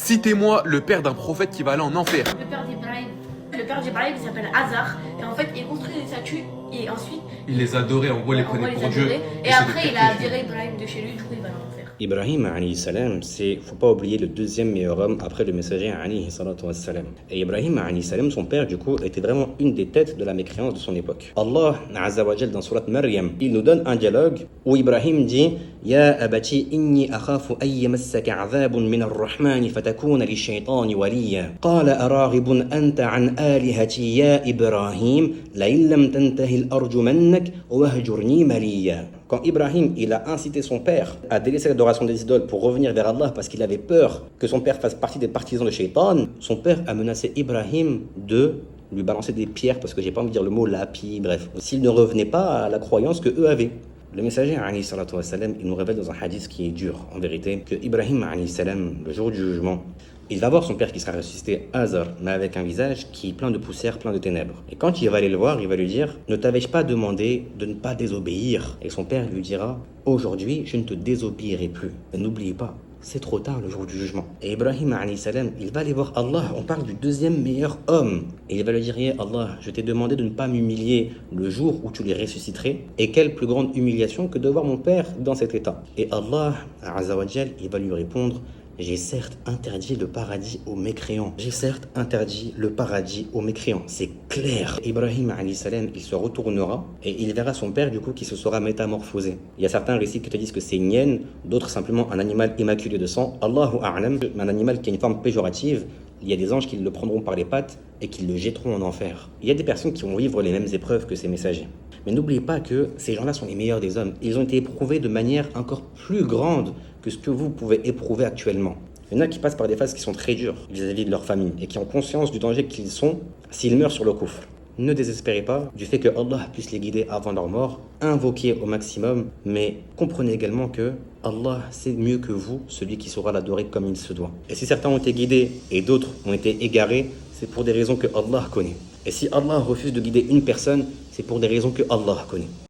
Citez-moi le père d'un prophète qui va aller en enfer. Le père d'Ibrahim. Le père d'Ibrahim, il s'appelle Hazar. Et en fait, il construit des statues. Et ensuite, Il les adorait, en gros, il les on va prenait les pour Dieu. adorer. Et après, il a viré Ibrahim de chez lui. Du coup, il va en enfer. Ibrahim, alayhi salam, faut pas oublier le deuxième meilleur homme après le messager, alayhi salatu wassalam. Et Ibrahim, alayhi salam, son père, du coup, était vraiment une des têtes de la mécréance de son époque. Allah, azza wa jal, dans surat Maryam, il nous donne un dialogue où Ibrahim dit Ya abati inni akhafu an yamassaka azabun min ar-Rahman fatakuna lish-shaytani waliya. Qala araghibun anta an alihati ya Ibrahim la in lam tantahi al-arjumannak wahjurni maliya. Quand Ibrahim il a incité son père à délaisser l'adoration des idoles pour revenir vers Allah parce qu'il avait peur que son père fasse partie des partisans de Shaitan, son père a menacé Ibrahim de lui balancer des pierres, parce que j'ai pas envie de dire le mot lapis, bref, s'il ne revenait pas à la croyance que eux avaient. Le messager, alayhi salatu wassalam, il nous révèle dans un hadith qui est dur, en vérité, que Ibrahim, alayhi salam, le jour du jugement, il va voir son père qui sera ressuscité, Hazar, mais avec un visage qui est plein de poussière, plein de ténèbres. Et quand il va aller le voir, il va lui dire « Ne t'avais-je pas demandé de ne pas désobéir ?» Et son père lui dira « Aujourd'hui, je ne te désobéirai plus. » Mais n'oubliez pas, c'est trop tard le jour du jugement. Et Ibrahim, alayhi salam, il va aller voir Allah. On parle du deuxième meilleur homme. Et il va lui dire « Allah, je t'ai demandé de ne pas m'humilier le jour où tu les ressusciterais. Et quelle plus grande humiliation que de voir mon père dans cet état. » Et Allah, azza wa jal, il va lui répondre « J'ai certes interdit le paradis aux mécréants. J'ai certes interdit le paradis aux mécréants. » C'est clair. Ibrahim, alayhi salam, il se retournera et il verra son père, du coup, qui se sera métamorphosé. Il y a certains récits qui te disent que c'est une hyène, d'autres simplement un animal immaculé de sang. Allahu a'lam, un animal qui a une forme péjorative. Il y a des anges qui le prendront par les pattes et qui le jetteront en enfer. Il y a des personnes qui vont vivre les mêmes épreuves que ces messagers. Mais n'oubliez pas que ces gens-là sont les meilleurs des hommes. Ils ont été éprouvés de manière encore plus grande que ce que vous pouvez éprouver actuellement. Il y en a qui passent par des phases qui sont très dures vis-à-vis de leur famille et qui ont conscience du danger qu'ils sont s'ils meurent sur le kufr. Ne désespérez pas du fait que Allah puisse les guider avant leur mort, invoquez au maximum, mais comprenez également que Allah sait mieux que vous celui qui saura l'adorer comme il se doit. Et si certains ont été guidés et d'autres ont été égarés, c'est pour des raisons que Allah connaît. Et si Allah refuse de guider une personne, c'est pour des raisons que Allah connaît.